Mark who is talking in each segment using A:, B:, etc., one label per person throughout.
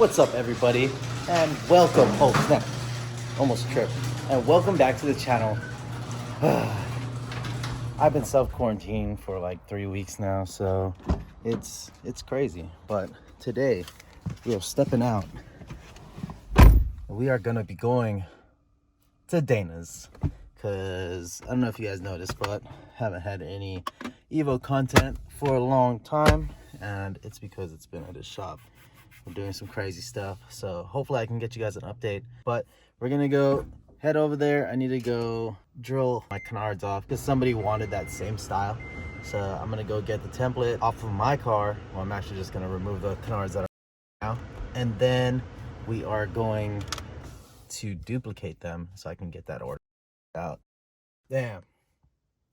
A: What's up, everybody, and welcome. Oh snap, almost tripped. And welcome back to the channel. I've been self-quarantined for like 3 weeks now, so it's crazy. But today we are stepping out. We are gonna be going to Dana's because I don't know if you guys noticed, but haven't had any Evo content for a long time, and it's because it's been at his shop. We're doing some crazy stuff, so hopefully I can get you guys an update. But we're gonna go head over there. I need to go drill my canards off because somebody wanted that same style, so I'm gonna go get the template off of my car. Well, I'm actually just gonna remove the canards that are now, and then we are going to duplicate them so I can get that order out. Damn,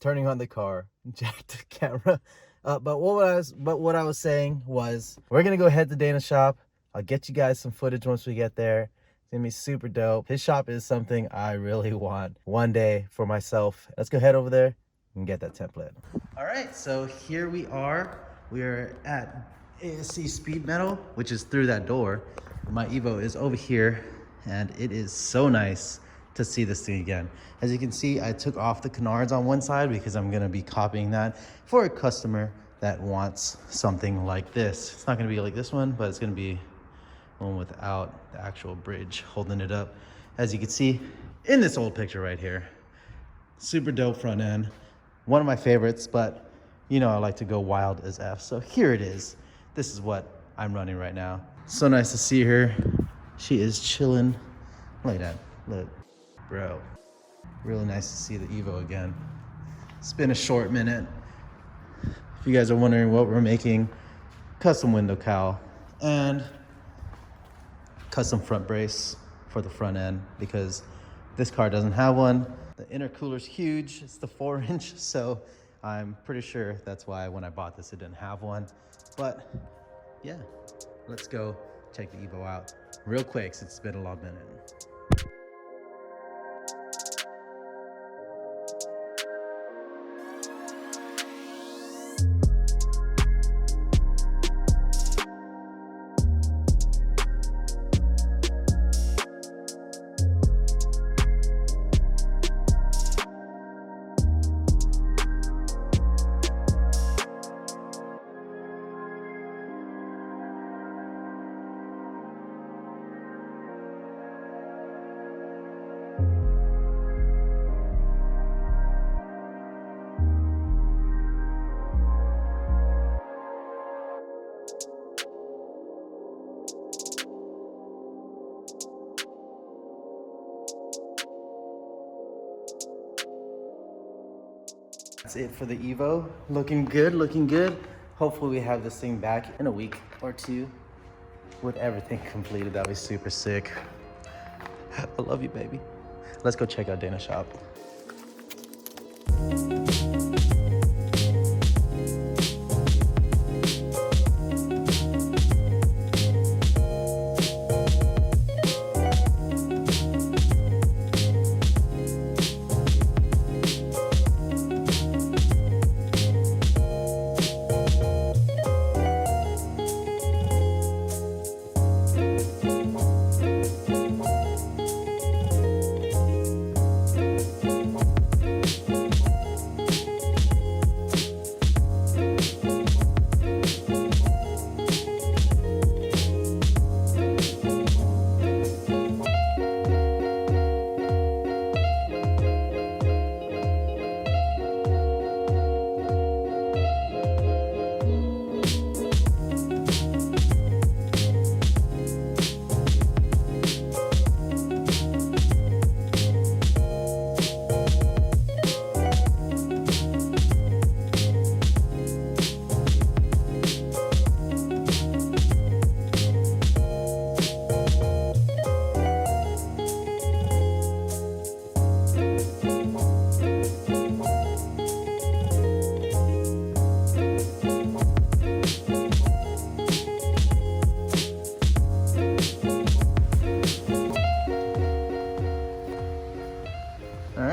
A: turning on the car, jacked the camera. But what I was saying was, we're gonna go head to Dana's shop. I'll get you guys some footage once we get there. It's gonna be super dope. His shop is something I really want one day for myself. Let's go head over there and get that template. All right, so here we are. We are at ASC Speed Metal, which is through that door. My Evo is over here, and it is so nice to see this thing again. As you can see, I took off the canards on one side because I'm gonna be copying that for a customer that wants something like this. It's not gonna be like this one, but it's gonna be one without the actual bridge holding it up. As you can see in this old picture right here, super dope front end. One of my favorites, but you know I like to go wild as F. So here it is. This is what I'm running right now. So nice to see her. She is chilling. Look at that, look. Bro, really nice to see the Evo again. It's been a short minute. If you guys are wondering what we're making, custom window cowl and custom front brace for the front end because this car doesn't have one. The intercooler's huge, it's the 4-inch, so I'm pretty sure that's why when I bought this it didn't have one. But yeah, let's go check the Evo out real quick since it's been a long minute. That's it for the Evo. Looking good, looking good. Hopefully we have this thing back in a week or two with everything completed. That'd be super sick. I love you, baby. Let's go check out Dana's shop.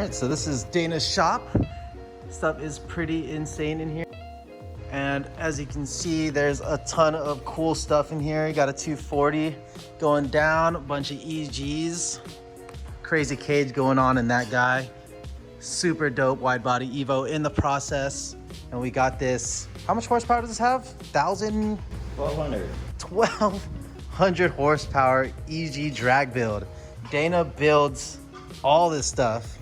A: right, so this is Dana's shop. Stuff is pretty insane in here. And As you can see, there's a ton of cool stuff in here. You got a 240 going down, a bunch of EGs. Crazy cage going on in that guy. Super dope wide body Evo in the process. And we got this, how much horsepower does this have? 1200 horsepower EG drag build. Dana builds all this stuff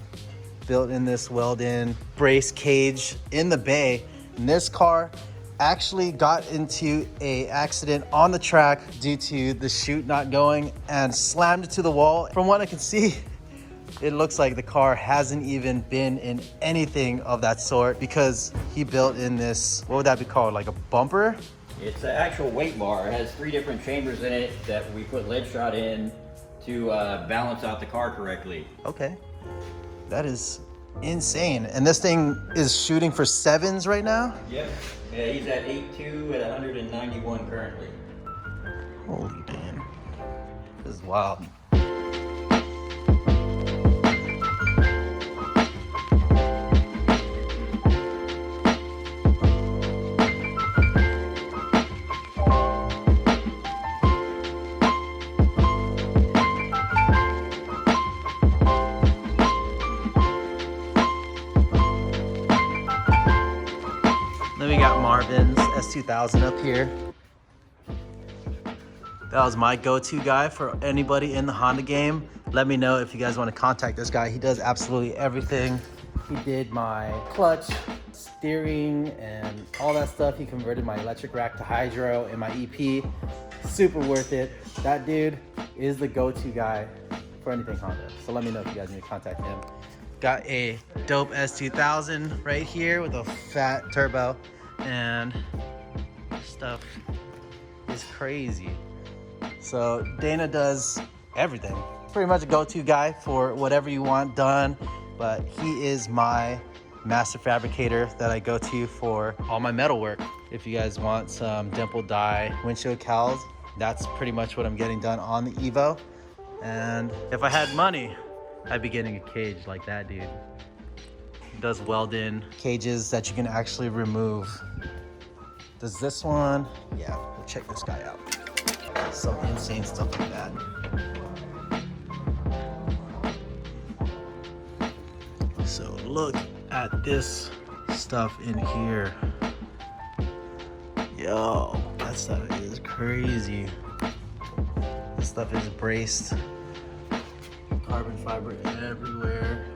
A: built in this weld-in brace cage in the bay. And this car actually got into a accident on the track due to the chute not going and slammed to the wall. From what I can see, it looks like the car hasn't even been in anything of that sort because he built in this, what would that be called? Like a bumper?
B: It's an actual weight bar. It has 3 different chambers in it that we put lead shot in to balance out the car correctly.
A: Okay, that is insane. And this thing is shooting for 7s right now?
B: Yep. Yeah, he's at 8.2 at 191 currently.
A: Holy damn. This is wild. Then we got Marvin's S2000 up here. That was my go-to guy for anybody in the Honda game. Let me know if you guys want to contact this guy. He does absolutely everything. He did my clutch, steering, and all that stuff. He converted my electric rack to hydro in my EP. Super worth it. That dude is the go-to guy for anything Honda. So let me know if you guys need to contact him. Got a dope S2000 right here with a fat turbo, and stuff is crazy. So Dana does everything. Pretty much a go-to guy for whatever you want done, but he is my master fabricator that I go to for all my metal work. If you guys want some dimple die windshield cowls, that's pretty much what I'm getting done on the Evo. And if I had money, I'd be getting a cage like that dude. He does weld-in cages that you can actually remove. Does this one? Yeah, we'll check this guy out. Some insane stuff like that. So look at this stuff in here. Yo, that stuff is crazy. This stuff is braced. Carbon fiber everywhere.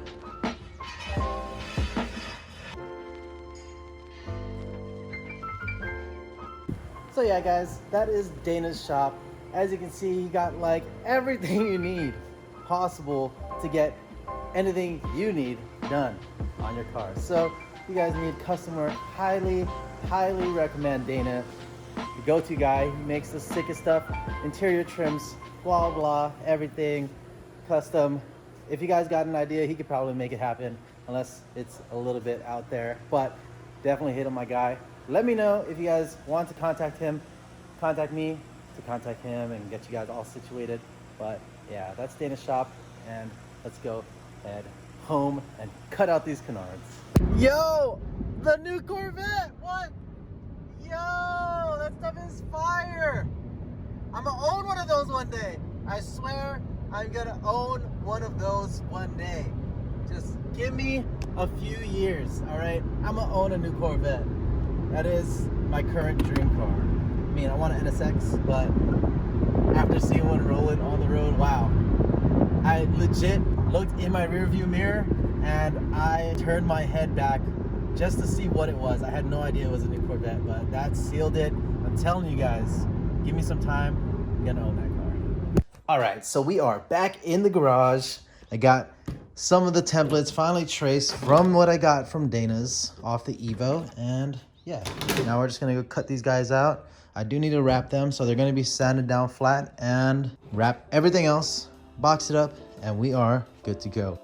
A: So yeah guys, that is Dana's shop. As you can see, he got like everything you need possible to get anything you need done on your car. So if you guys need custom work, highly recommend Dana. The go-to guy. He makes the sickest stuff, interior trims, blah blah, everything custom. If you guys got an idea, he could probably make it happen, unless it's a little bit out there, but definitely hit on my guy. Let me know if you guys want to contact him. Contact me to contact him and get you guys all situated. But yeah, that's Dana's shop, and let's go head home and cut out these canards. Yo, the new Corvette, what? Yo, that stuff is fire. I'm gonna own one of those one day. I swear I'm gonna own one of those one day. Just give me a few years, all right? I'm gonna own a new Corvette. That is my current dream car. I mean, I want an NSX, but after seeing one rolling on the road, wow. I legit looked in my rearview mirror and I turned my head back just to see what it was. I had no idea it was a new Corvette, but that sealed it. I'm telling you guys, give me some time, I'm gonna own that car. All right, so we are back in the garage. I got some of the templates finally traced from what I got from Dana's off the Evo, and yeah, now we're just gonna go cut these guys out. I do need to wrap them, so they're gonna be sanded down flat and wrap everything else, box it up, and we are good to go.